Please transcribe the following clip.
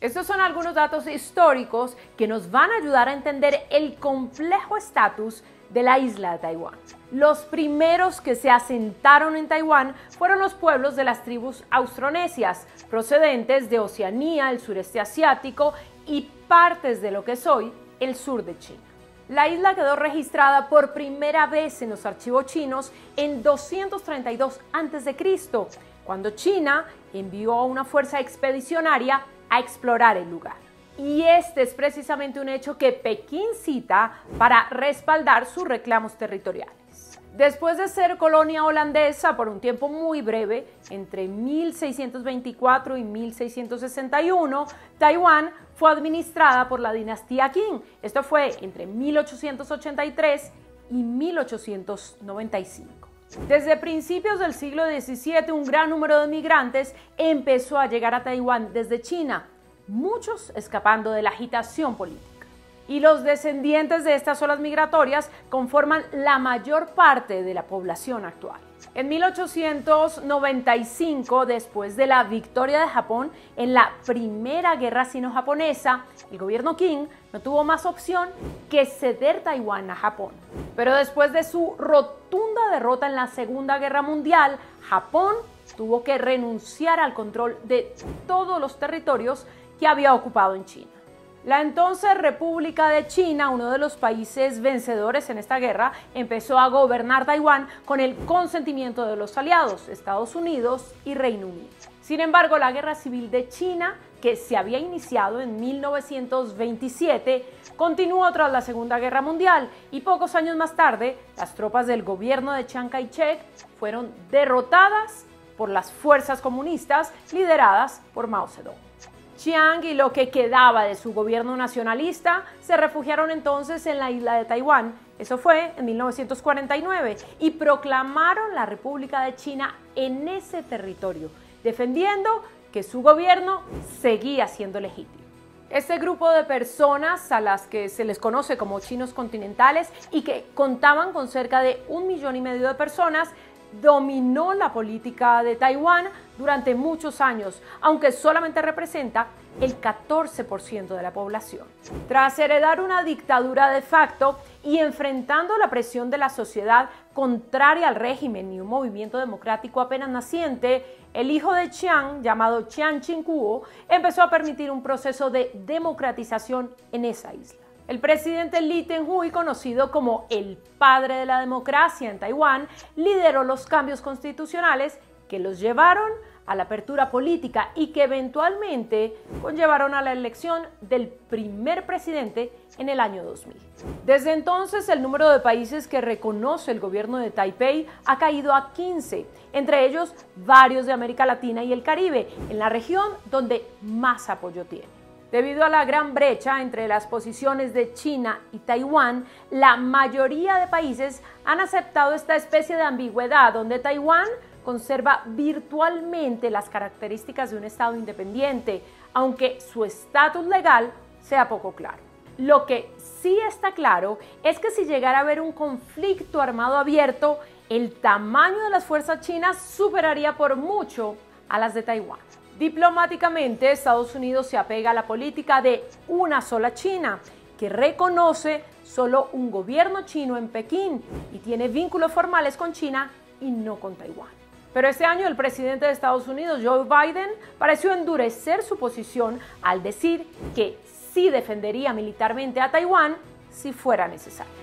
Estos son algunos datos históricos que nos van a ayudar a entender el complejo estatus de la isla de Taiwán. Los primeros que se asentaron en Taiwán fueron los pueblos de las tribus austronesias, procedentes de Oceanía, el sureste asiático y partes de lo que es hoy el sur de China. La isla quedó registrada por primera vez en los archivos chinos en 232 a.C., cuando China envió a una fuerza expedicionaria a explorar el lugar. Y este es precisamente un hecho que Pekín cita para respaldar sus reclamos territoriales. Después de ser colonia holandesa por un tiempo muy breve, entre 1624 y 1661, Taiwán fue administrada por la dinastía Qing. Esto fue entre 1883 y 1895. Desde principios del siglo XVII, un gran número de migrantes empezó a llegar a Taiwán desde China, muchos escapando de la agitación política. Y los descendientes de estas olas migratorias conforman la mayor parte de la población actual. En 1895, después de la victoria de Japón en la Primera Guerra Sino-Japonesa, el gobierno Qing no tuvo más opción que ceder Taiwán a Japón. Pero después de su rotunda derrota en la Segunda Guerra Mundial, Japón tuvo que renunciar al control de todos los territorios que había ocupado en China. La entonces República de China, uno de los países vencedores en esta guerra, empezó a gobernar Taiwán con el consentimiento de los aliados, Estados Unidos y Reino Unido. Sin embargo, la Guerra Civil de China, que se había iniciado en 1927, continuó tras la Segunda Guerra Mundial y pocos años más tarde, las tropas del gobierno de Chiang Kai-shek fueron derrotadas por las fuerzas comunistas lideradas por Mao Zedong. Chiang y lo que quedaba de su gobierno nacionalista se refugiaron entonces en la isla de Taiwán, eso fue en 1949, y proclamaron la República de China en ese territorio, defendiendo que su gobierno seguía siendo legítimo. Este grupo de personas, a las que se les conoce como chinos continentales y que contaban con cerca de 1,5 millones de personas, dominó la política de Taiwán durante muchos años, aunque solamente representa el 14% de la población. Tras heredar una dictadura de facto y enfrentando la presión de la sociedad contraria al régimen y un movimiento democrático apenas naciente, el hijo de Chiang, llamado Chiang Ching-kuo, empezó a permitir un proceso de democratización en esa isla. El presidente Lee Teng-hui, conocido como el padre de la democracia en Taiwán, lideró los cambios constitucionales que los llevaron a la apertura política y que eventualmente conllevaron a la elección del primer presidente en el año 2000. Desde entonces, el número de países que reconoce el gobierno de Taipei ha caído a 15, entre ellos varios de América Latina y el Caribe, en la región donde más apoyo tiene. Debido a la gran brecha entre las posiciones de China y Taiwán, la mayoría de países han aceptado esta especie de ambigüedad, donde Taiwán conserva virtualmente las características de un estado independiente, aunque su estatus legal sea poco claro. Lo que sí está claro es que si llegara a haber un conflicto armado abierto, el tamaño de las fuerzas chinas superaría por mucho a las de Taiwán. Diplomáticamente, Estados Unidos se apega a la política de una sola China, que reconoce solo un gobierno chino en Pekín y tiene vínculos formales con China y no con Taiwán. Pero este año el presidente de Estados Unidos, Joe Biden, pareció endurecer su posición al decir que sí defendería militarmente a Taiwán si fuera necesario.